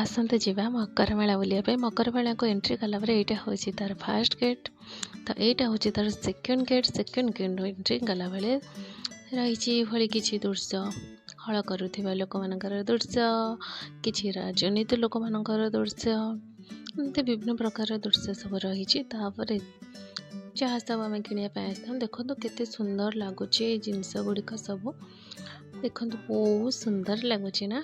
आसंते जीवा मकर मेला बुलिया मकर मेला को एंट्री कला यहाँ हूँ तार फास्ट गेट तो यहाँ हूँ तार सेकेंड गेट एंट्री कला रही भली किसी दृश्य हल करुवा लोक मान दृश्य कि राजनीति लोक मान दृश्य एमती विभिन्न प्रकार दृश्य सब रही जहाँ सब आम कि देखो केते सुंदर लगुच जिनस गुड़िक सब देखो बहुत सुंदर लगुच ना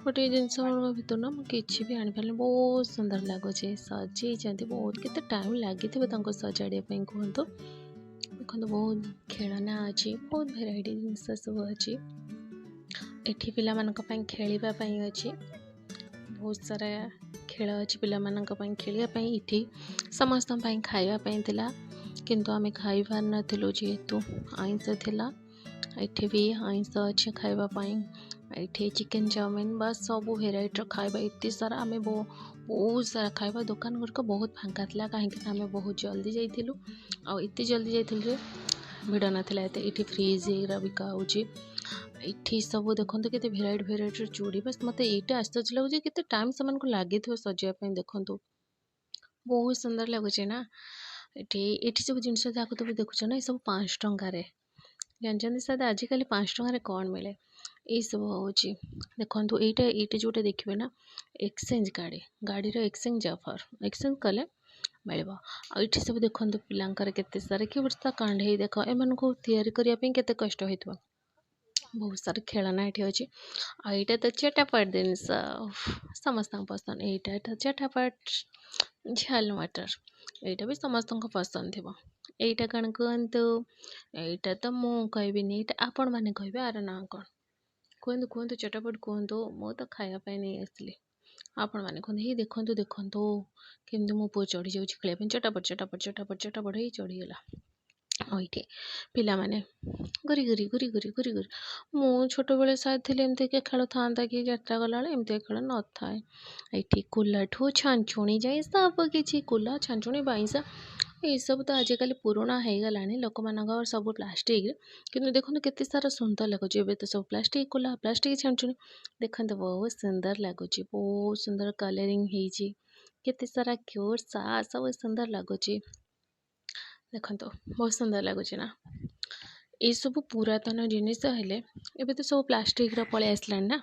गोटे जिनस भर ना मुझे भी आनीपारे बहुत सुंदर लगुच सजाई बहुत केते टाइम लगी सजाड़े कहतु देखो बहुत खेलना अच्छी बहुत भेराइटी जिनस सब अच्छी एठी पिला मानक पई खेलिबा पई अच्छी बहुत सारा खेल अच्छी पिला मानक पई खेलिया पई इठी समस्त पई खाइबा पई थिला किंतु आमे खाई पार नथिलु जेहेतु आइंस थिला एठी भी आइंस अच्छे खाइबा पई एठी चिकन चाउमिन बस सब भेराइटी खाइबा इतनी सारा आमे बहुत सारा खाइबा दुकान गुरक बहुत फांका थिला कहीं आमे बहुत जल्दी जाइथिलु आ इतनी जल्दी जाइथिलु जे भिड़ नाथिला एते इठी फ्रीज एरा बिका होची इठी सब देखो केते भेराइटी चूड़ी बस मत ये आश्चर्य लगुच केते टाइम से लगे सजापी देखु बहुत सुंदर लगुच ना ये सब जिन जहाँ तुम देखुच ना ये सब 5 टंकार जानते शायद आजिकल 5 टंकार कौन मिले ये सब हूँ देखो ये जोटे देखिए ना एक्सचेंज गाड़ी एक्सचेंज ऑफर एक्सचेंज कले मिल ये सब देखो पिलांकर केते सारा कि कांढे देख एम को या केते कष्ट होइतबा बहुत सारा खेलना ये अच्छी आईटा तो चटापट जिनस समस्त पसंद यहाँ तो चटापट झाल मटर यहाँ भी समस्त पसंद थी यहाँ कौन कहतु यहाँ तो मु कहबी आपण मैंने कहे आर ना कौन कहतु कहतु चटापट कहतु मु तो खायापी नहीं आसली आपण मैंने कहते ही देखु देखु केमती मो पु चढ़ी जाऊँ खेल चटापट चटापट चटापट चटापट ही चढ़ीगला ये पिला माने गुरी गुरी गुरी गुरी गुरी गुरी मु छोट बेले शायद थी एमती के खेल था कि यात्रा गला एमती खेल न था ये कुला ठू छांछुणी जाए सब किसी कुला छांछुणी बाईसा ये सब तो आजिकल पुराणा हो गला लोक मान सब प्लास्टिक किंतु देखो केते सारा सुंदर लगुच तो सब प्लास्टिक कुला प्लास्टिक छांछुणी देखते बहुत सुंदर लगुच बहुत सुंदर कलरिंग होती केते सारा क्यूट सा सब सुंदर लगुच देखो बहुत सुंदर लगुच ना ये सब पुरातन जिनिस हेले एबे तो सब प्लास्टिक रा पळे आसलानी ना